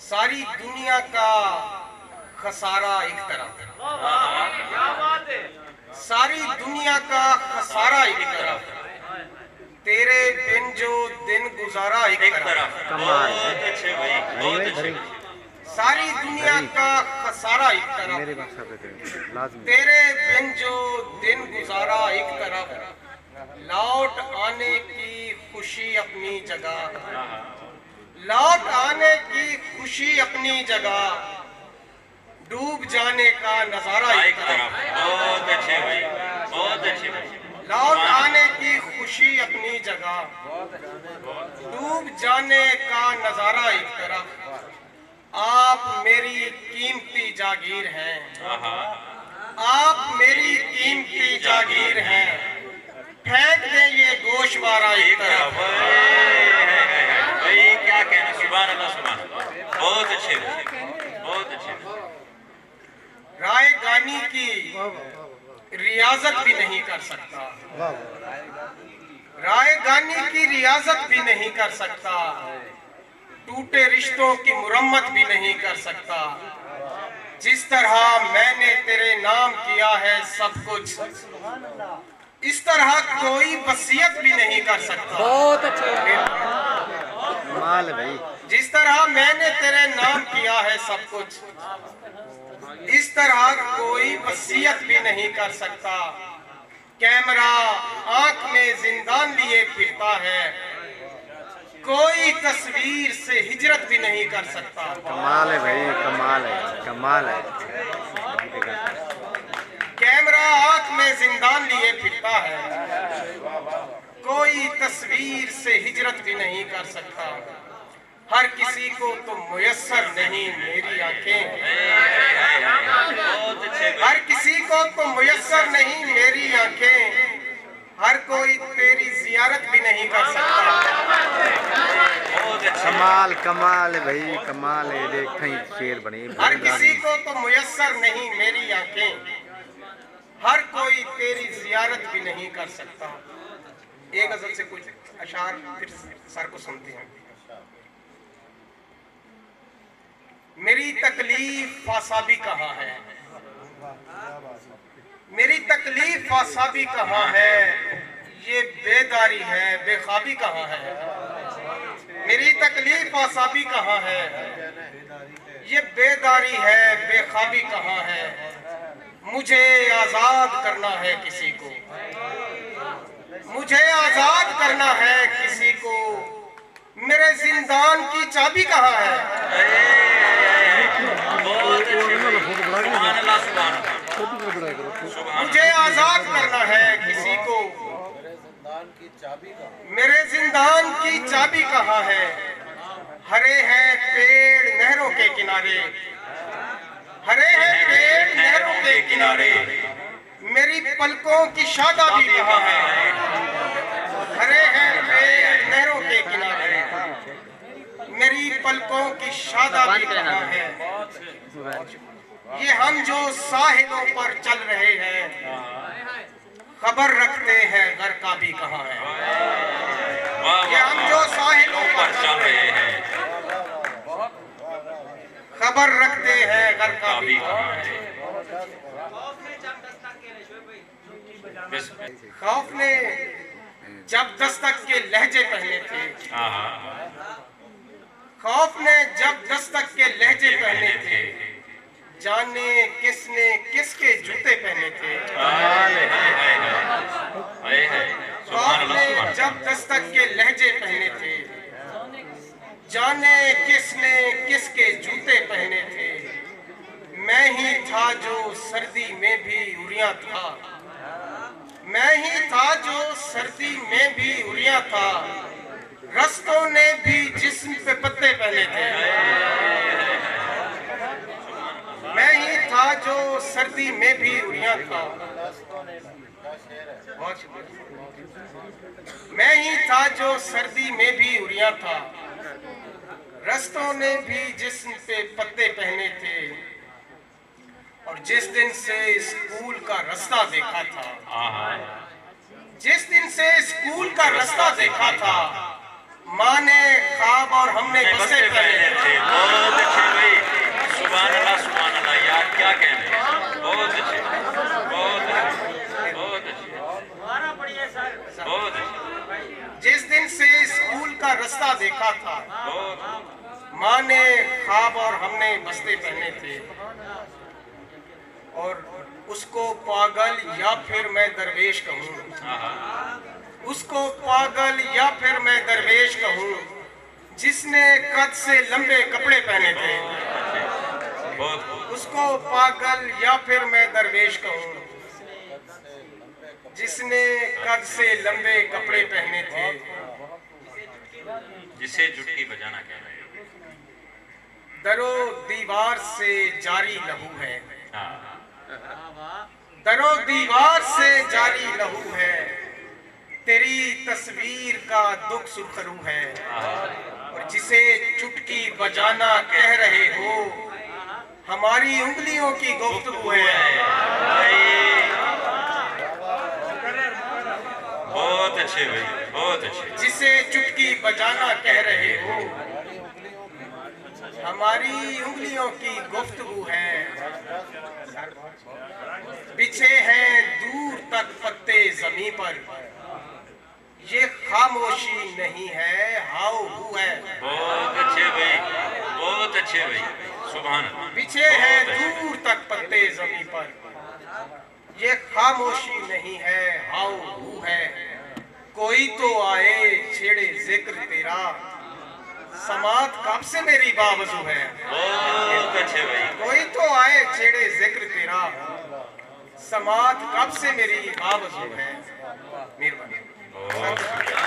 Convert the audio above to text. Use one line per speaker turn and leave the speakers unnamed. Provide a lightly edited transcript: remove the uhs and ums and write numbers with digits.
सारी दुनिया का खसारा एक तरफ, सारी दुनिया का खसारा एक तरफ, तेरे बिन जो दिन गुजारा एक तरफ।
कमाल
सारी दुनिया का खसारा एक
मेरे
तरफ,
मकसद लाजमी
तेरे बिन जो दिन गुजारा एक तरफ, लौट आने की खुशी अपनी जगह, लौट आने की खुशी अपनी जगह, डूब जाने का नजारा एक तरफ।
बहुत अच्छे भाई, बहुत अच्छे भाई।
लौट आने की खुशी अपनी जगह, डूब जाने का नजारा एक तरफ। आप मेरी कीमती जागीर हैं, आप मेरी कीमती जागीर हैं, फेंक दे ये गोशवारा एक तरफ।
भाई क्या कहना, सुभान अल्लाह, सुभान अल्लाह। बहुत अच्छे भाई, बहुत अच्छे।
राय गानी की रियाजत भी नहीं कर सकता, राय गानी की रियाजत भी नहीं कर सकता, टूटे रिश्तों की मुरम्मत भी नहीं कर सकता। जिस तरह मैंने तेरे नाम किया है सब कुछ, इस तरह कोई वसीयत भी नहीं कर सकता।
बहुत अच्छे कमाल भाई।
जिस तरह मैंने तेरे नाम किया है सब कुछ, इस तरह कोई वसीयत भी नहीं कर सकता। कैमरा आंख में जिंदान लिए फिरता है, कोई तस्वीर से हिजरत भी नहीं कर सकता।
कमाल है भाई, कमाल है, कमाल है।
कैमरा आंख में जिंदान लिए फिरता है, कोई तस्वीर से हिजरत भी नहीं कर सकता। हर किसी को तो मुयस्सर नहीं मेरी आंखें, हर किसी को तो मुयस्सर नहीं मेरी आंखें, हर कोई तेरी जियारत भी नहीं कर सकता।
कमाल कमाल है भाई, कमाल है। देख शेर बनी।
हर किसी को तो मुयस्सर नहीं मेरी आंखें, हर कोई तेरी जियारत भी नहीं कर सकता। एक गजल से कुछ अशार फिर सर को सुनते हैं। मेरी तकलीफ फासाबी कहाँ है, मेरी तकलीफ फासाबी कहाँ है, ये बेदारी है बेख्वाबी कहाँ है। मेरी तकलीफ फासाबी कहाँ है, ये बेदारी है बेख्वाबी कहाँ है। मुझे आजाद करना है किसी को, मुझे आजाद करना है किसी को, मेरे जिंदान की चाबी कहाँ है। मुझे आजाद करना है किसी को, मेरे जिंदान की चाबी कहाँ है। हरे हैं पेड़ नहरों के किनारे, हरे हैं पेड़ नहरों के किनारे, मेरी पलकों की शादाबी कहाँ है। हरे हैं पेड़ नहरों के किनारे, मेरी पलकों की शादाबी कहाँ है। ये हम जो साहिलों पर चल रहे हैं, खबर रखते हैं गरकाबी कहाँ है। ये हम जो साहिलों पर चल रहे हैं, खबर रखते हैं गरकाबी कहाँ है। खौफ ने जब दस्तक के लहजे पहने थे, खौफ ने जब दस्तक के लहजे पहने थे, जाने किसने किसके जूते पहने थे। खौफ ने जब दस्तक के लहजे पहने थे, जाने किसने किसके जूते पहने थे। मैं ही था जो सर्दी में भी उड़िया था, मैं ही था जो सर्दी में भी उड़िया था, रस्तों ने भी जिस्म पे पत्ते पहने थे। मैं ही था जो सर्दी में भी उड़िया था, मैं ही था जो सर्दी में भी उड़िया था, रस्तों ने भी जिस्म पे पत्ते पहने थे। और जिस दिन से स्कूल का रास्ता देखा था, जिस दिन से स्कूल का रास्ता देखा था, माँ ने ख्वाब और हमने बसें पहने थे।
क्या कहने हैं। बहुत अच्छे, बहुत अच्छे, बहुत अच्छे, बहुत अच्छे,
जिस दिन से स्कूल का रास्ता देखा था,
बहुत
माँ ने ख्वाब और हमने बस्ते पहने थे, और उसको पागल या फिर मैं दरवेश कहूँ, उसको पागल या फिर मैं दरवेश कहूँ, जिसने कद से लंबे कपड़े पहने थे।
बहुत
उसको पागल या फिर मैं दरवेश कहूँ, जिसने कद से लंबे कपड़े पहने थे।
जिसे चुटकी बजाना कहना है।
दरो दीवार से जारी लहू है,
हाँ,
दरो दीवार से जारी लहू है, तेरी तस्वीर का दुख सुरखरू है, और जिसे चुटकी बजाना कह रहे हो, हमारी उंगलियों की गुफ्तगू है।
बहुत अच्छे भाई, बहुत अच्छे,
जिसे चुटकी बजाना कह रहे हो, हमारी उंगलियों की गुफ्तगू है। बिछे हैं दूर तक पत्ते जमीन पर, ये खामोशी नहीं है, हाउ हू है।
बहुत अच्छे भाई, बहुत अच्छे भाई, सुभान अल्लाह।
बिछे हैं
बहुत अच्छे।
दूर तक पत्ते जमीन पर, ये खामोशी नहीं है, हाउ हू है। कोई तो आए छेड़े जिक्र तेरा, समात कब से मेरी बावजू है।
बहुत अच्छे भाई,
कोई तो आए छेड़े जिक्र तेरा, समात कब से मेरी बावजू है। मेहरबानी।
बहुत शुक्रिया।